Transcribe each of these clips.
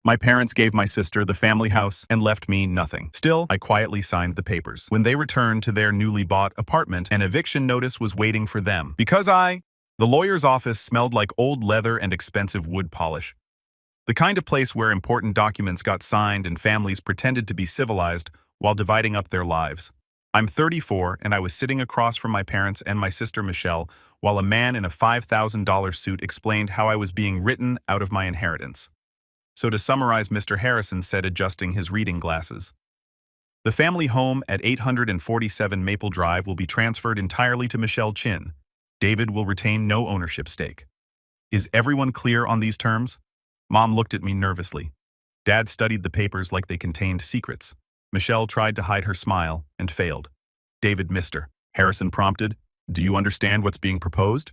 My parents gave my sister the family house and left me nothing. Still, I quietly signed the papers. When they returned to their newly bought apartment, an eviction notice was waiting for them. The lawyer's office smelled like old leather and expensive wood polish. The kind of place where important documents got signed and families pretended to be civilized while dividing up their lives. I'm 34 and I was sitting across from my parents and my sister Michelle while a man in a $5,000 suit explained how I was being written out of my inheritance. So to summarize, Mr. Harrison said, adjusting his reading glasses, the family home at 847 Maple Drive will be transferred entirely to Michelle Chin. David will retain no ownership stake. Is everyone clear on these terms? Mom looked at me nervously. Dad studied the papers like they contained secrets. Michelle tried to hide her smile and failed. David, Mr. Harrison prompted, do you understand what's being proposed?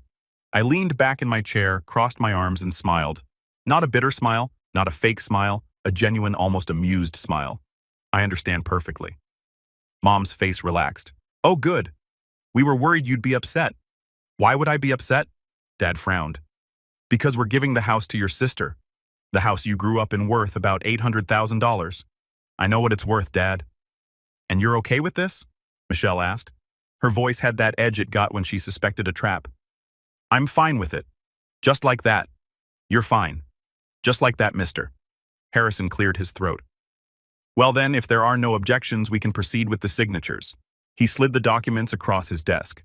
I leaned back in my chair, crossed my arms, and smiled. Not a bitter smile, not a fake smile, a genuine, almost amused smile. I understand perfectly. Mom's face relaxed. Oh, good. We were worried you'd be upset. Why would I be upset? Dad frowned. Because we're giving the house to your sister. The house you grew up in worth about $800,000. I know what it's worth, Dad. And you're okay with this? Michelle asked. Her voice had that edge it got when she suspected a trap. I'm fine with it. Just like that. You're fine. Just like that, mister. Harrison cleared his throat. Well then, if there are no objections, we can proceed with the signatures. He slid the documents across his desk.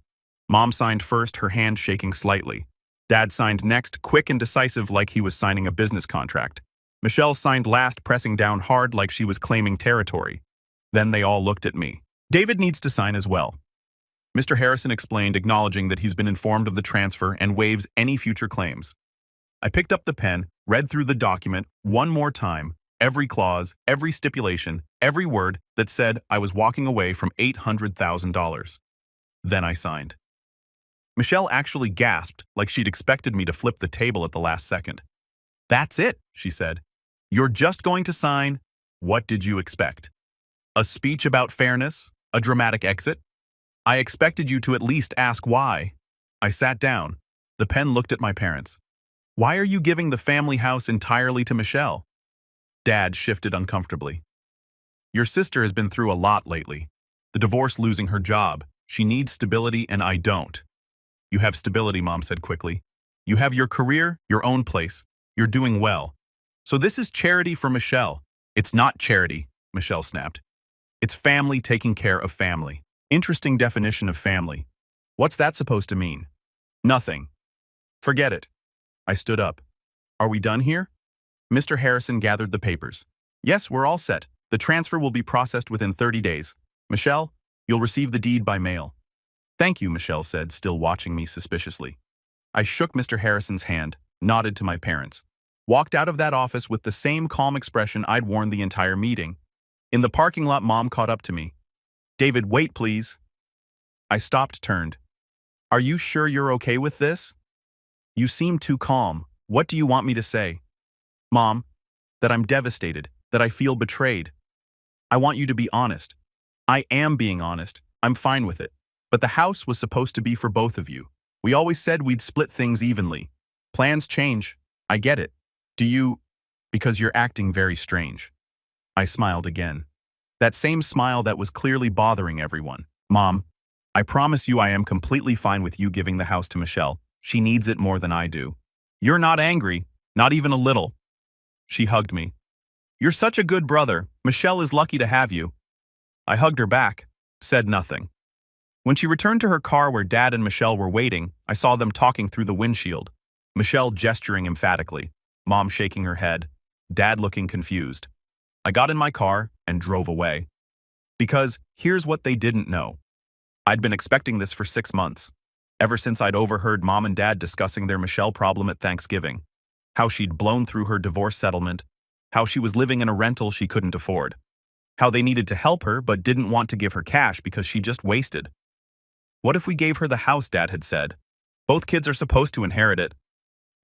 Mom signed first, her hand shaking slightly. Dad signed next, quick and decisive like he was signing a business contract. Michelle signed last, pressing down hard like she was claiming territory. Then they all looked at me. David needs to sign as well. Mr. Harrison explained, acknowledging that he's been informed of the transfer and waives any future claims. I picked up the pen, read through the document one more time, every clause, every stipulation, every word that said I was walking away from $800,000. Then I signed. Michelle actually gasped like she'd expected me to flip the table at the last second. That's it, she said. You're just going to sign. What did you expect? A speech about fairness? A dramatic exit? I expected you to at least ask why. I sat down. The pen looked at my parents. Why are you giving the family house entirely to Michelle? Dad shifted uncomfortably. Your sister has been through a lot lately. The divorce, losing her job. She needs stability and I don't. You have stability, Mom said quickly. You have your career, your own place. You're doing well. So this is charity for Michelle. It's not charity, Michelle snapped. It's family taking care of family. Interesting definition of family. What's that supposed to mean? Nothing. Forget it. I stood up. Are we done here? Mr. Harrison gathered the papers. Yes, we're all set. The transfer will be processed within 30 days. Michelle, you'll receive the deed by mail. Thank you, Michelle said, still watching me suspiciously. I shook Mr. Harrison's hand, nodded to my parents, walked out of that office with the same calm expression I'd worn the entire meeting. In the parking lot, Mom caught up to me. David, wait, please. I stopped, turned. Are you sure you're okay with this? You seem too calm. What do you want me to say? Mom, that I'm devastated, that I feel betrayed. I want you to be honest. I am being honest. I'm fine with it. But the house was supposed to be for both of you. We always said we'd split things evenly. Plans change. I get it. Do you? Because you're acting very strange. I smiled again. That same smile that was clearly bothering everyone. Mom, I promise you I am completely fine with you giving the house to Michelle. She needs it more than I do. You're not angry, not even a little. She hugged me. You're such a good brother. Michelle is lucky to have you. I hugged her back, said nothing. When she returned to her car where Dad and Michelle were waiting, I saw them talking through the windshield. Michelle gesturing emphatically, Mom shaking her head, Dad looking confused. I got in my car and drove away. Because here's what they didn't know. I'd been expecting this for 6 months. Ever since I'd overheard Mom and Dad discussing their Michelle problem at Thanksgiving. How she'd blown through her divorce settlement. How she was living in a rental she couldn't afford. How they needed to help her but didn't want to give her cash because she just wasted. What if we gave her the house, Dad had said? Both kids are supposed to inherit it.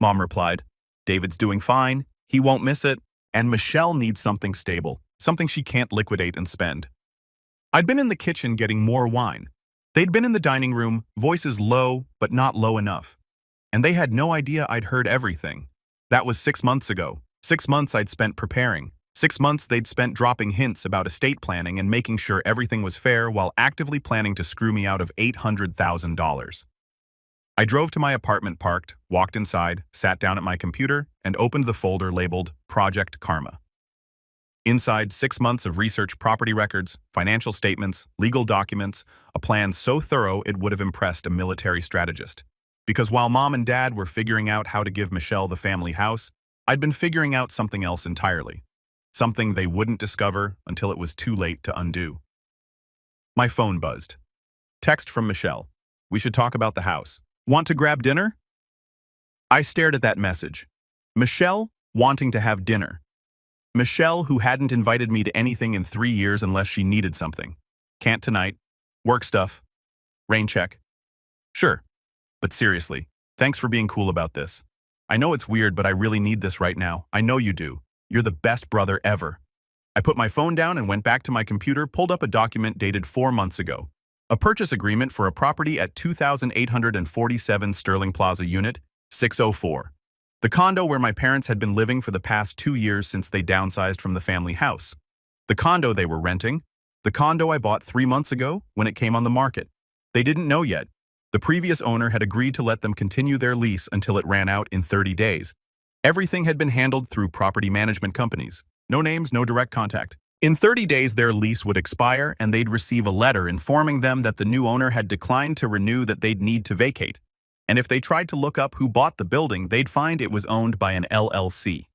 Mom replied, David's doing fine, he won't miss it, and Michelle needs something stable, something she can't liquidate and spend. I'd been in the kitchen getting more wine. They'd been in the dining room, voices low, but not low enough. And they had no idea I'd heard everything. That was 6 months ago, 6 months I'd spent preparing. 6 months they'd spent dropping hints about estate planning and making sure everything was fair while actively planning to screw me out of $800,000. I drove to my apartment, parked, walked inside, sat down at my computer, and opened the folder labeled Project Karma. Inside, 6 months of research, property records, financial statements, legal documents, a plan so thorough it would have impressed a military strategist. Because while Mom and Dad were figuring out how to give Michelle the family house, I'd been figuring out something else entirely. Something they wouldn't discover until it was too late to undo. My phone buzzed. Text from Michelle. We should talk about the house. Want to grab dinner? I stared at that message. Michelle wanting to have dinner. Michelle who hadn't invited me to anything in 3 years unless she needed something. Can't tonight. Work stuff. Rain check. Sure. But seriously, thanks for being cool about this. I know it's weird, but I really need this right now. I know you do. You're the best brother ever. I put my phone down and went back to my computer, pulled up a document dated 4 months ago. A purchase agreement for a property at 2847 Sterling Plaza Unit 604. The condo where my parents had been living for the past 2 years since they downsized from the family house. The condo they were renting. The condo I bought 3 months ago when it came on the market. They didn't know yet. The previous owner had agreed to let them continue their lease until it ran out in 30 days. Everything had been handled through property management companies. No names, no direct contact. In 30 days, their lease would expire and they'd receive a letter informing them that the new owner had declined to renew, that they'd need to vacate. And if they tried to look up who bought the building, they'd find it was owned by an LLC.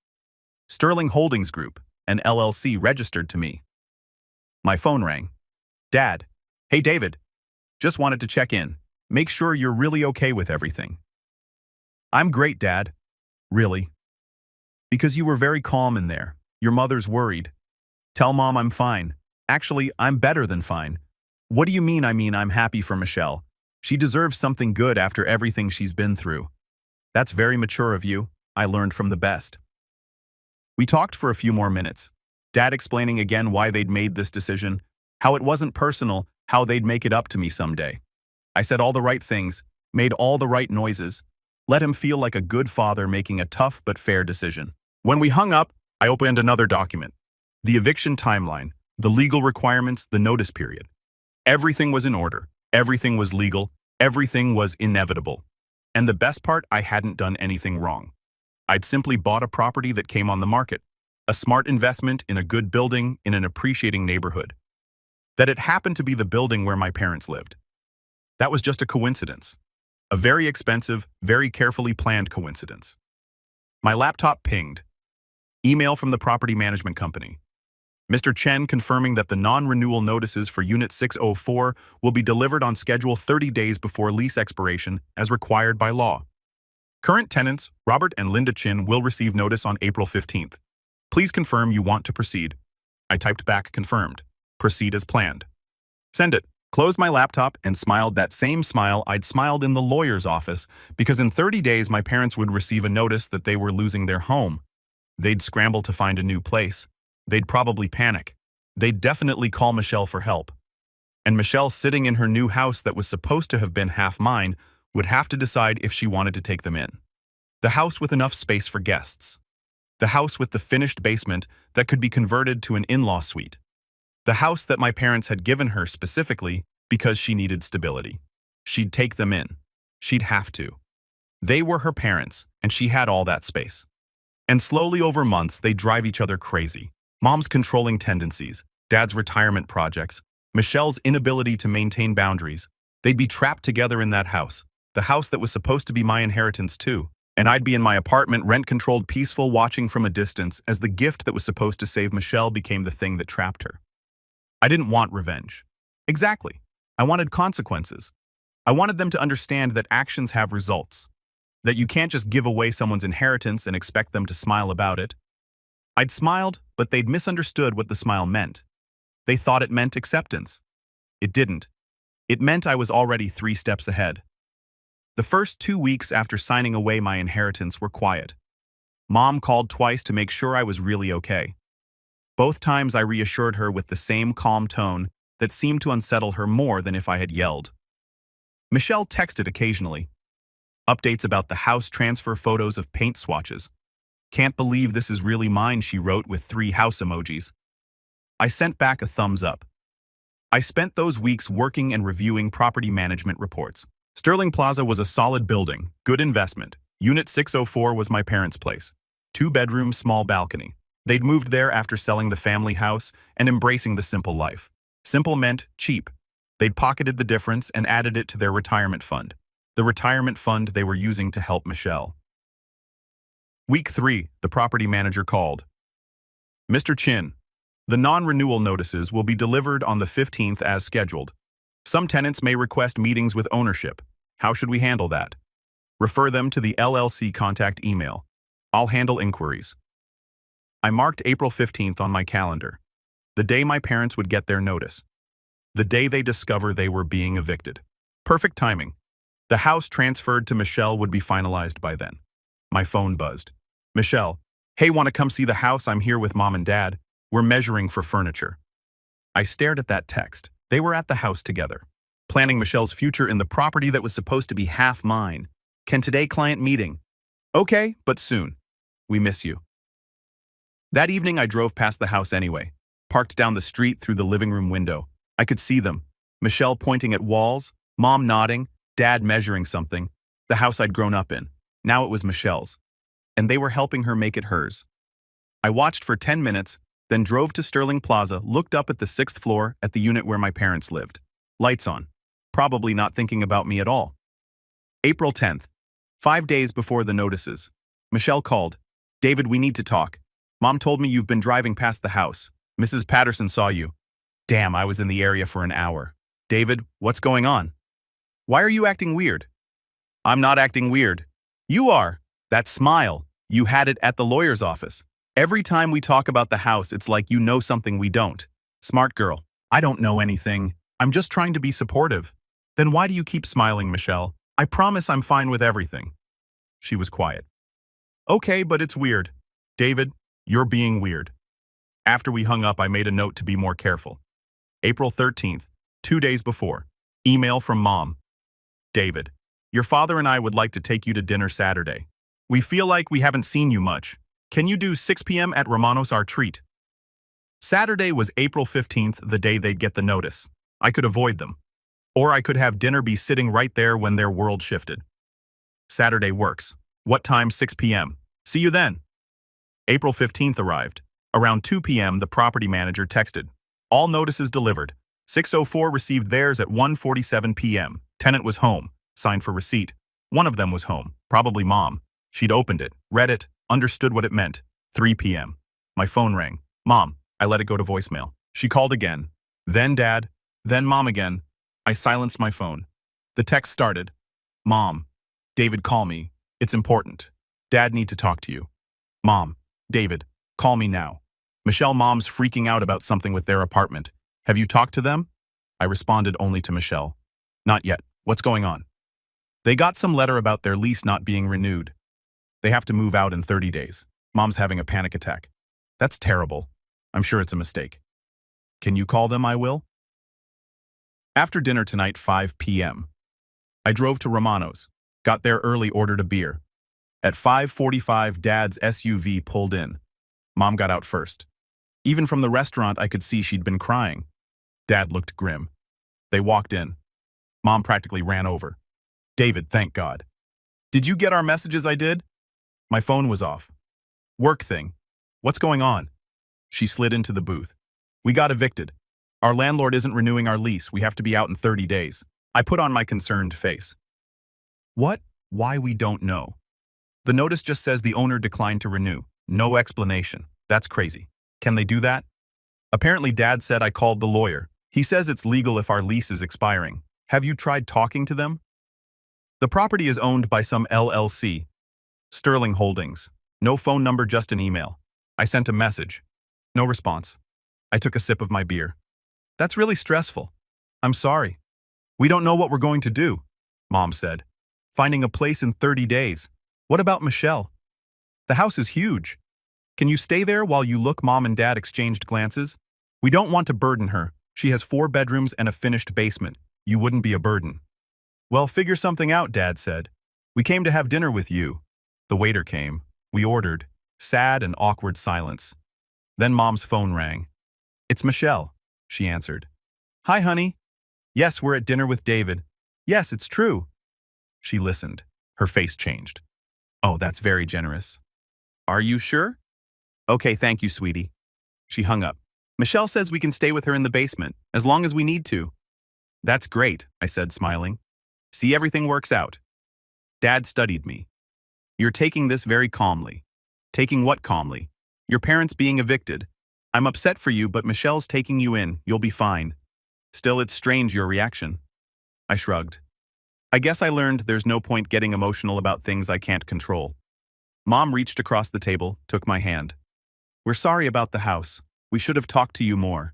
Sterling Holdings Group, an LLC registered to me. My phone rang. Dad. Hey, David. Just wanted to check in. Make sure you're really okay with everything. I'm great, Dad. Really? Because you were very calm in there. Your mother's worried. Tell Mom I'm fine. Actually, I'm better than fine. What do you mean? I mean, I'm happy for Michelle. She deserves something good after everything she's been through. That's very mature of you. I learned from the best. We talked for a few more minutes. Dad explaining again why they'd made this decision, how it wasn't personal, how they'd make it up to me someday. I said all the right things, made all the right noises, let him feel like a good father making a tough but fair decision. When we hung up, I opened another document. The eviction timeline, the legal requirements, the notice period. Everything was in order. Everything was legal. Everything was inevitable. And the best part, I hadn't done anything wrong. I'd simply bought a property that came on the market. A smart investment in a good building in an appreciating neighborhood. That it happened to be the building where my parents lived. That was just a coincidence. A very expensive, very carefully planned coincidence. My laptop pinged. Email from the property management company. Mr. Chen confirming that the non-renewal notices for Unit 604 will be delivered on schedule 30 days before lease expiration as required by law. Current tenants, Robert and Linda Chin, will receive notice on April 15th. Please confirm you want to proceed. I typed back confirmed. Proceed as planned. Send it. Closed my laptop and smiled that same smile I'd smiled in the lawyer's office, because in 30 days my parents would receive a notice that they were losing their home. They'd scramble to find a new place. They'd probably panic. They'd definitely call Michelle for help. And Michelle, sitting in her new house that was supposed to have been half mine, would have to decide if she wanted to take them in. The house with enough space for guests. The house with the finished basement that could be converted to an in-law suite. The house that my parents had given her specifically because she needed stability. She'd take them in. She'd have to. They were her parents, and she had all that space. And slowly over months, they'd drive each other crazy. Mom's controlling tendencies, Dad's retirement projects, Michelle's inability to maintain boundaries. They'd be trapped together in that house, the house that was supposed to be my inheritance too. And I'd be in my apartment, rent-controlled, peaceful, watching from a distance as the gift that was supposed to save Michelle became the thing that trapped her. I didn't want revenge. Exactly. I wanted consequences. I wanted them to understand that actions have results. That you can't just give away someone's inheritance and expect them to smile about it. I'd smiled, but they'd misunderstood what the smile meant. They thought it meant acceptance. It didn't. It meant I was already 3 steps ahead. The first 2 weeks after signing away my inheritance were quiet. Mom called twice to make sure I was really okay. Both times I reassured her with the same calm tone that seemed to unsettle her more than if I had yelled. Michelle texted occasionally. Updates about the house, transfer, photos of paint swatches. Can't believe this is really mine, she wrote with 3 house emojis. I sent back a thumbs up. I spent those weeks working and reviewing property management reports. Sterling Plaza was a solid building, good investment. Unit 604 was my parents' place. 2 bedrooms, small balcony. They'd moved there after selling the family house and embracing the simple life. Simple meant cheap. They'd pocketed the difference and added it to their retirement fund. The retirement fund they were using to help Michelle. Week 3, the property manager called. Mr. Chin, the non-renewal notices will be delivered on the 15th as scheduled. Some tenants may request meetings with ownership. How should we handle that? Refer them to the LLC contact email. I'll handle inquiries. I marked April 15th on my calendar, the day my parents would get their notice. The day they discover they were being evicted. Perfect timing. The house transferred to Michelle would be finalized by then. My phone buzzed. Michelle, hey, want to come see the house? I'm here with Mom and Dad. We're measuring for furniture. I stared at that text. They were at the house together, planning Michelle's future in the property that was supposed to be half mine. Can today client meeting? Okay, but soon. We miss you. That evening I drove past the house anyway, parked down the street through the living room window. I could see them. Michelle pointing at walls, Mom nodding, Dad measuring something. The house I'd grown up in. Now it was Michelle's. And they were helping her make it hers. I watched for 10 minutes, then drove to Sterling Plaza, looked up at the 6th floor at the unit where my parents lived. Lights on. Probably not thinking about me at all. April 10th. 5 days before the notices. Michelle called. David, we need to talk. Mom told me you've been driving past the house. Mrs. Patterson saw you. Damn, I was in the area for an hour. David, what's going on? Why are you acting weird? I'm not acting weird. You are. That smile. You had it at the lawyer's office. Every time we talk about the house, it's like you know something we don't. Smart girl. I don't know anything. I'm just trying to be supportive. Then why do you keep smiling, Michelle? I promise I'm fine with everything. She was quiet. Okay, but it's weird. David, you're being weird. After we hung up, I made a note to be more careful. April 13th, 2 days before. Email from Mom. David, your father and I would like to take you to dinner Saturday. We feel like we haven't seen you much. Can you do 6 p.m. at Romano's Our Treat? Saturday was April 15th, the day they'd get the notice. I could avoid them. Or I could have dinner be sitting right there when their world shifted. Saturday works. What time? 6 p.m. See you then. April 15th arrived. Around 2 p.m., the property manager texted. All notices delivered. 604 received theirs at 1:47 p.m. Tenant was home. Signed for receipt. One of them was home. Probably Mom. She'd opened it, read it, understood what it meant. 3 p.m. My phone rang. Mom. I let it go to voicemail. She called again. Then Dad. Then Mom again. I silenced my phone. The text started. Mom. David, call me. It's important. Dad need to talk to you. Mom. David, call me now. Michelle, Mom's freaking out about something with their apartment. Have you talked to them? I responded only to Michelle. Not yet. What's going on? They got some letter about their lease not being renewed. They have to move out in 30 days. Mom's having a panic attack. That's terrible. I'm sure it's a mistake. Can you call them? I will. After dinner tonight, 5 p.m. I drove to Romano's. Got there early, ordered a beer. At 5:45, Dad's SUV pulled in. Mom got out first. Even from the restaurant, I could see she'd been crying. Dad looked grim. They walked in. Mom practically ran over. David, thank God. Did you get our messages I did? My phone was off. Work thing. What's going on? She slid into the booth. We got evicted. Our landlord isn't renewing our lease. We have to be out in 30 days. I put on my concerned face. What? Why? We don't know. The notice just says the owner declined to renew. No explanation. That's crazy. Can they do that? Apparently Dad said I called the lawyer. He says it's legal if our lease is expiring. Have you tried talking to them? The property is owned by some LLC. Sterling Holdings. No phone number, just an email. I sent a message. No response. I took a sip of my beer. That's really stressful. I'm sorry. We don't know what we're going to do, Mom said. Finding a place in 30 days. What about Michelle? The house is huge. Can you stay there while you look? Mom and Dad exchanged glances. We don't want to burden her. She has 4 bedrooms and a finished basement. You wouldn't be a burden. Well, figure something out, Dad said. We came to have dinner with you. The waiter came. We ordered. Sad and awkward silence. Then Mom's phone rang. "It's Michelle," she answered. "Hi, honey. Yes, we're at dinner with David. Yes, it's true." She listened. Her face changed. "Oh, that's very generous. Are you sure? Okay, thank you, sweetie." She hung up. "Michelle says we can stay with her in the basement, as long as we need to." "That's great," I said, smiling. "See, everything works out." Dad studied me. "You're taking this very calmly." "Taking what calmly?" "Your parents being evicted. I'm upset for you, but Michelle's taking you in. You'll be fine." "Still, it's strange, your reaction." I shrugged. "I guess I learned there's no point getting emotional about things I can't control." Mom reached across the table, took my hand. "We're sorry about the house. We should have talked to you more."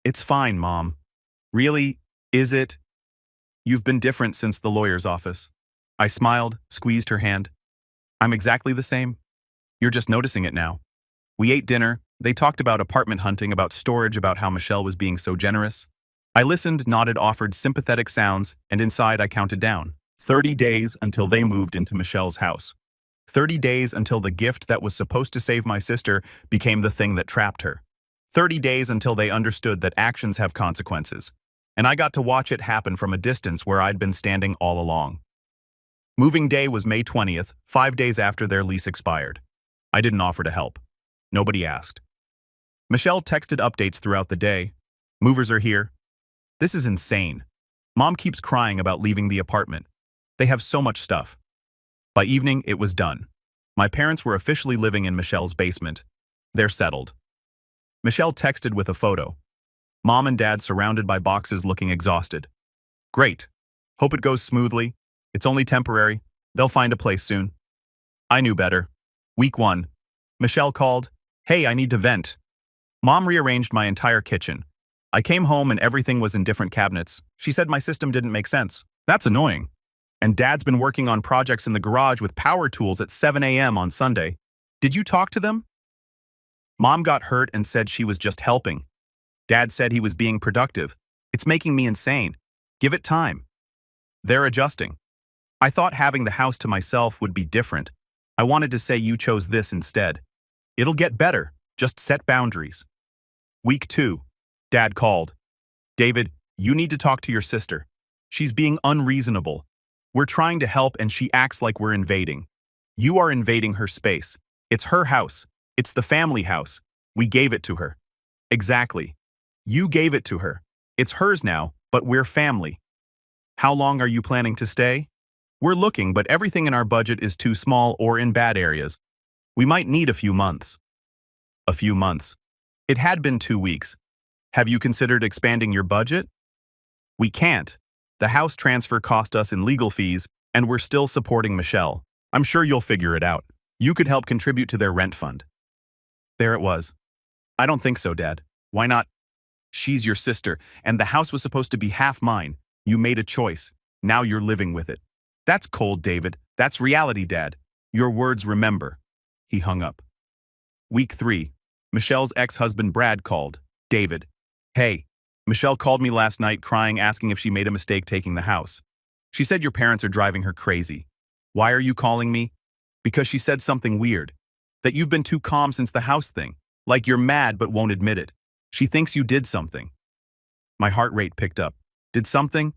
"It's fine, Mom." "Really? Is it?" "You've been different since the lawyer's office." I smiled, squeezed her hand. "I'm exactly the same. You're just noticing it now." We ate dinner. They talked about apartment hunting, about storage, about how Michelle was being so generous. I listened, nodded, offered sympathetic sounds, and inside I counted down. 30 days until they moved into Michelle's house. 30 days until the gift that was supposed to save my sister became the thing that trapped her. 30 days until they understood that actions have consequences. And I got to watch it happen from a distance where I'd been standing all along. Moving day was May 20th, 5 days after their lease expired. I didn't offer to help. Nobody asked. Michelle texted updates throughout the day. "Movers are here." "This is insane. Mom keeps crying about leaving the apartment. They have so much stuff." By evening, it was done. My parents were officially living in Michelle's basement. They're settled. Michelle texted with a photo. Mom and Dad surrounded by boxes, looking exhausted. "Great. Hope it goes smoothly. It's only temporary. They'll find a place soon." I knew better. Week 1. Michelle called. "Hey, I need to vent." Mom rearranged my entire kitchen. I came home and everything was in different cabinets. She said my system didn't make sense. That's annoying. And Dad's been working on projects in the garage with power tools at 7 a.m. on Sunday. Did you talk to them? Mom got hurt and said she was just helping. Dad said he was being productive. It's making me insane. Give it time. They're adjusting. I thought having the house to myself would be different. I wanted to say you chose this instead. It'll get better. Just set boundaries. Week 2. Dad called. "David, you need to talk to your sister. She's being unreasonable. We're trying to help and she acts like we're invading. You are invading her space. It's her house. It's the family house. We gave it to her." "Exactly. You gave it to her. It's hers now, but we're family." "How long are you planning to stay?" "We're looking, but everything in our budget is too small or in bad areas. We might need a few months." A few months. It had been 2 weeks. "Have you considered expanding your budget?" "We can't. The house transfer cost us in legal fees, and we're still supporting Michelle. I'm sure you'll figure it out. You could help contribute to their rent fund." There it was. "I don't think so, Dad." "Why not?" "She's your sister, and the house was supposed to be half mine. You made a choice. Now you're living with it." "That's cold, David. That's reality, Dad. Your words, remember." He hung up. Week 3. Michelle's ex-husband Brad called. "David. Hey. Michelle called me last night crying, asking if she made a mistake taking the house. She said your parents are driving her crazy." "Why are you calling me?" "Because she said something weird. That you've been too calm since the house thing. Like you're mad but won't admit it. She thinks you did something." My heart rate picked up. "Did something?"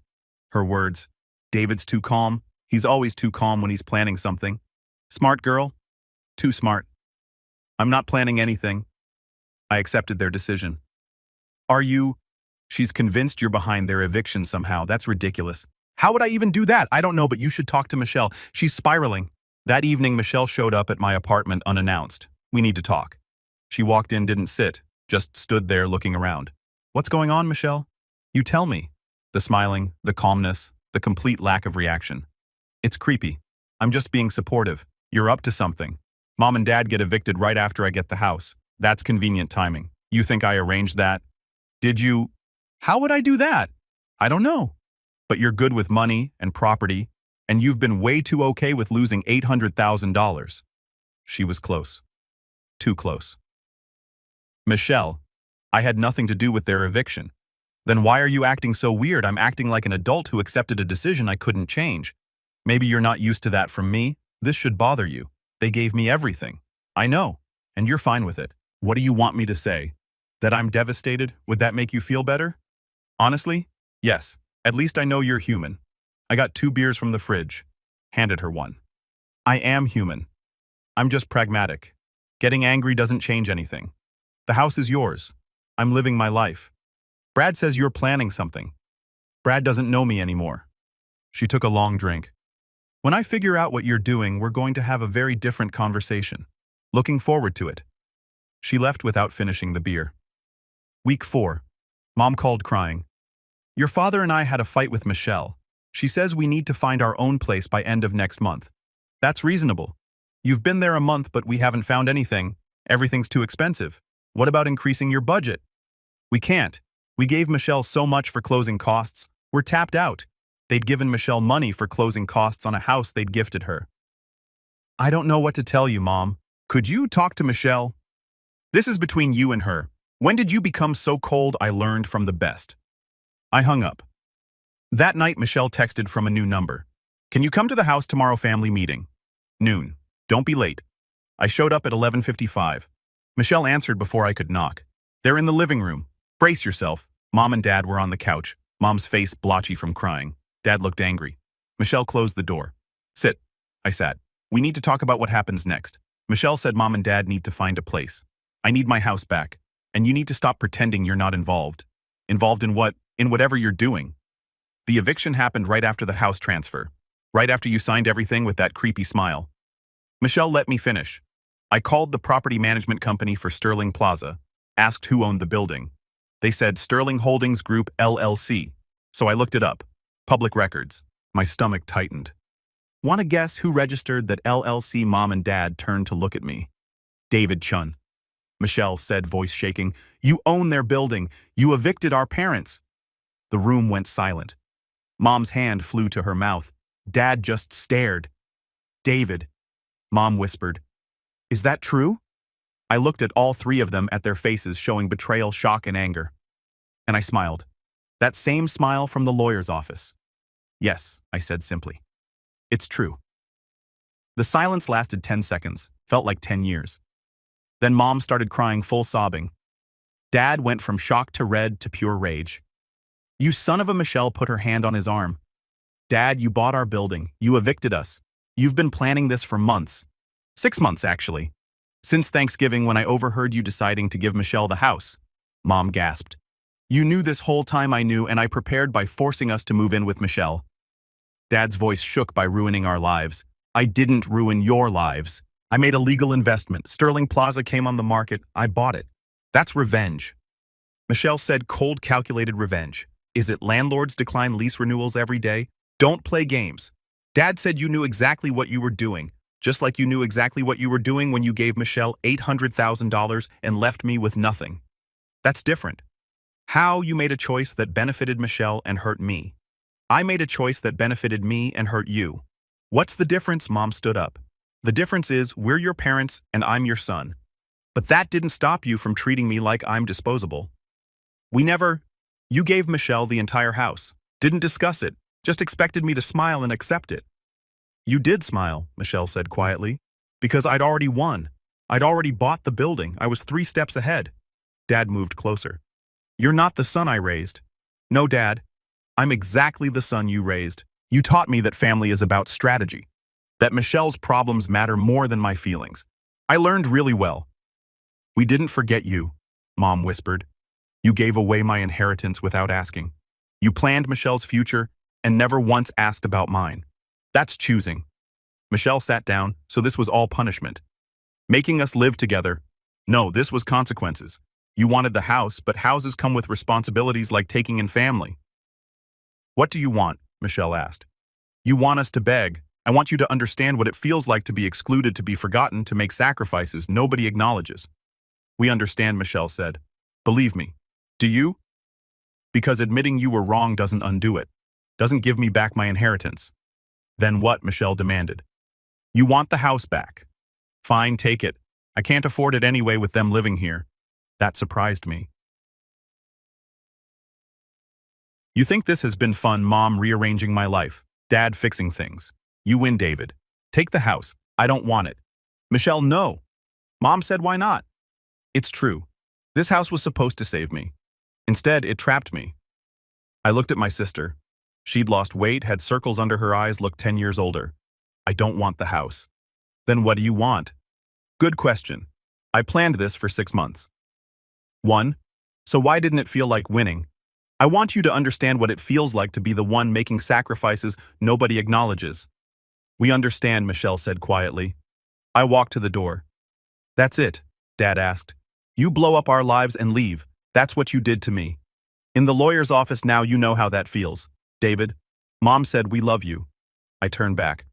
Her words. "David's too calm. He's always too calm when he's planning something." "Smart girl?" "Too smart." "I'm not planning anything." I accepted their decision. "Are you?" "She's convinced you're behind their eviction somehow. That's ridiculous." "How would I even do that? I don't know, but you should talk to Michelle. She's spiraling." That evening, Michelle showed up at my apartment unannounced. "We need to talk." She walked in, didn't sit, just stood there looking around. "What's going on, Michelle?" "You tell me." The smiling, the calmness, the complete lack of reaction. "It's creepy. I'm just being supportive. You're up to something. Mom and Dad get evicted right after I get the house. That's convenient timing. You think I arranged that?" "Did you?" "How would I do that?" "I don't know. But you're good with money and property, and you've been way too okay with losing $800,000. She was close. Too close. "Michelle, I had nothing to do with their eviction." "Then why are you acting so weird?" "I'm acting like an adult who accepted a decision I couldn't change." "Maybe you're not used to that from me. This should bother you. They gave me everything." "I know. And you're fine with it. What do you want me to say? That I'm devastated? Would that make you feel better? Honestly, yes. At least I know you're human. I got 2 beers from the fridge. Handed her one. I am human. I'm just pragmatic. Getting angry doesn't change anything. The house is yours. I'm living my life. Brad says you're planning something. Brad doesn't know me anymore. She took a long drink. When I figure out what you're doing, we're going to have a very different conversation. Looking forward to it. She left without finishing the beer. Week 4. Mom called crying. Your father and I had a fight with Michelle. She says we need to find our own place by end of next month. That's reasonable. You've been there a month, but we haven't found anything. Everything's too expensive. What about increasing your budget? We can't. We gave Michelle so much for closing costs. We're tapped out. They'd given Michelle money for closing costs on a house they'd gifted her. I don't know what to tell you, Mom. Could you talk to Michelle? This is between you and her. When did you become so cold? I learned from the best. I hung up. That night, Michelle texted from a new number. Can you come to the house tomorrow, family meeting? Noon. Don't be late. I showed up at 11:55. Michelle answered before I could knock. They're in the living room. Brace yourself. Mom and Dad were on the couch, Mom's face blotchy from crying. Dad looked angry. Michelle closed the door. Sit. I sat. We need to talk about what happens next. Michelle said Mom and Dad need to find a place. I need my house back. And you need to stop pretending you're not involved. Involved in what? In whatever you're doing. The eviction happened right after the house transfer. Right after you signed everything with that creepy smile. Michelle let me finish. I called the property management company for Sterling Plaza, asked who owned the building. They said Sterling Holdings Group LLC. So I looked it up. Public records. My stomach tightened. Want to guess who registered that LLC? Mom and Dad turned to look at me. David Chun. Michelle said, voice shaking. You own their building. You evicted our parents. The room went silent. Mom's hand flew to her mouth. Dad just stared. David. Mom whispered. Is that true? I looked at all 3 of them, at their faces showing betrayal, shock, and anger. And I smiled. That same smile from the lawyer's office. Yes, I said simply. It's true. The silence lasted 10 seconds, felt like 10 years. Then Mom started crying, full sobbing. Dad went from shock to red to pure rage. You son of a! Michelle put her hand on his arm. Dad, you bought our building. You evicted us. You've been planning this for months. 6 months, actually. Since Thanksgiving, when I overheard you deciding to give Michelle the house. Mom gasped. You knew this whole time. I knew, and I prepared by forcing us to move in with Michelle. Dad's voice shook. By ruining our lives. I didn't ruin your lives. I made a legal investment. Sterling Plaza came on the market. I bought it. That's revenge. Michelle said, cold, calculated revenge. Is it landlords decline lease renewals every day? Don't play games. Dad said you knew exactly what you were doing, just like you knew exactly what you were doing when you gave Michelle $800,000 and left me with nothing. That's different. How? You made a choice that benefited Michelle and hurt me. I made a choice that benefited me and hurt you. What's the difference? Mom stood up. The difference is we're your parents and I'm your son. But that didn't stop you from treating me like I'm disposable. You gave Michelle the entire house. Didn't discuss it. Just expected me to smile and accept it. You did smile, Michelle said quietly. Because I'd already won. I'd already bought the building. I was 3 steps ahead. Dad moved closer. You're not the son I raised. No, Dad. I'm exactly the son you raised. You taught me that family is about strategy. That Michelle's problems matter more than my feelings. I learned really well. We didn't forget you, Mom whispered. You gave away my inheritance without asking. You planned Michelle's future and never once asked about mine. That's choosing. Michelle sat down, so this was all punishment. Making us live together. No, this was consequences. You wanted the house, but houses come with responsibilities like taking in family. What do you want? Michelle asked. You want us to beg. I want you to understand what it feels like to be excluded, to be forgotten, to make sacrifices nobody acknowledges. We understand, Michelle said. Believe me. Do you? Because admitting you were wrong doesn't undo it. Doesn't give me back my inheritance. Then what? Michelle demanded. You want the house back. Fine, take it. I can't afford it anyway with them living here. That surprised me. You think this has been fun, Mom rearranging my life, Dad fixing things. You win, David. Take the house. I don't want it. Michelle, no. Mom said, why not? It's true. This house was supposed to save me. Instead, it trapped me. I looked at my sister. She'd lost weight, had circles under her eyes, looked 10 years older. I don't want the house. Then what do you want? Good question. I planned this for 6 months. 1. So why didn't it feel like winning? I want you to understand what it feels like to be the one making sacrifices nobody acknowledges. We understand, Michelle said quietly. I walked to the door. That's it, Dad asked. You blow up our lives and leave. That's what you did to me. In the lawyer's office now you know how that feels. David, Mom said we love you. I turned back.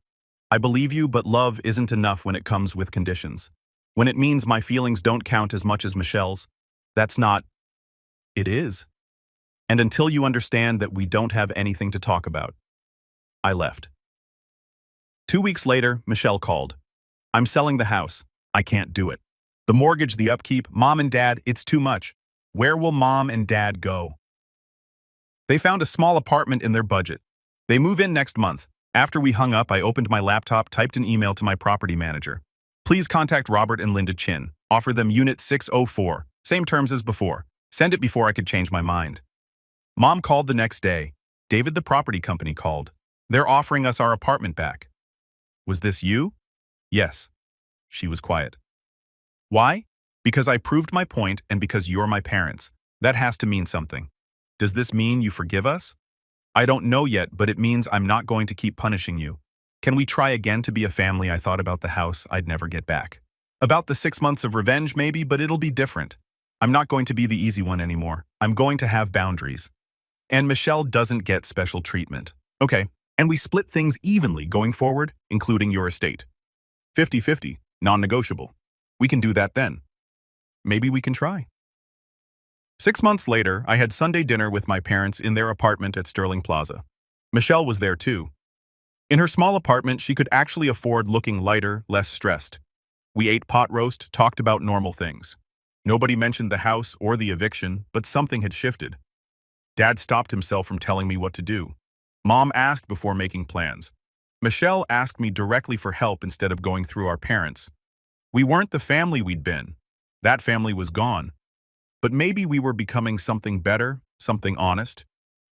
I believe you, but love isn't enough when it comes with conditions. When it means my feelings don't count as much as Michelle's, that's not. It is. And until you understand that we don't have anything to talk about. I left. 2 weeks later, Michelle called. I'm selling the house. I can't do it. The mortgage, the upkeep, Mom and Dad, it's too much. Where will Mom and Dad go? They found a small apartment in their budget. They move in next month. After we hung up, I opened my laptop, typed an email to my property manager. Please contact Robert and Linda Chin. Offer them Unit 604. Same terms as before. Send it before I could change my mind. Mom called the next day. David, the property company, called. They're offering us our apartment back. Was this you? Yes. She was quiet. Why? Because I proved my point and because you're my parents. That has to mean something. Does this mean you forgive us? I don't know yet, but it means I'm not going to keep punishing you. Can we try again to be a family? I thought about the house I'd never get back. About the 6 months of revenge maybe, but it'll be different. I'm not going to be the easy one anymore. I'm going to have boundaries. And Michelle doesn't get special treatment. Okay, and we split things evenly going forward, including your estate. 50-50, non-negotiable. We can do that then. Maybe we can try. 6 months later, I had Sunday dinner with my parents in their apartment at Sterling Plaza. Michelle was there too. In her small apartment, she could actually afford looking lighter, less stressed. We ate pot roast, talked about normal things. Nobody mentioned the house or the eviction, but something had shifted. Dad stopped himself from telling me what to do. Mom asked before making plans. Michelle asked me directly for help instead of going through our parents. We weren't the family we'd been. That family was gone. But maybe we were becoming something better, something honest.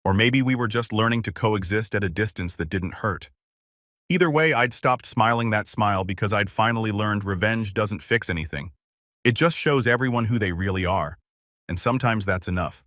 Or maybe we were just learning to coexist at a distance that didn't hurt. Either way, I'd stopped smiling that smile because I'd finally learned revenge doesn't fix anything. It just shows everyone who they really are. And sometimes that's enough.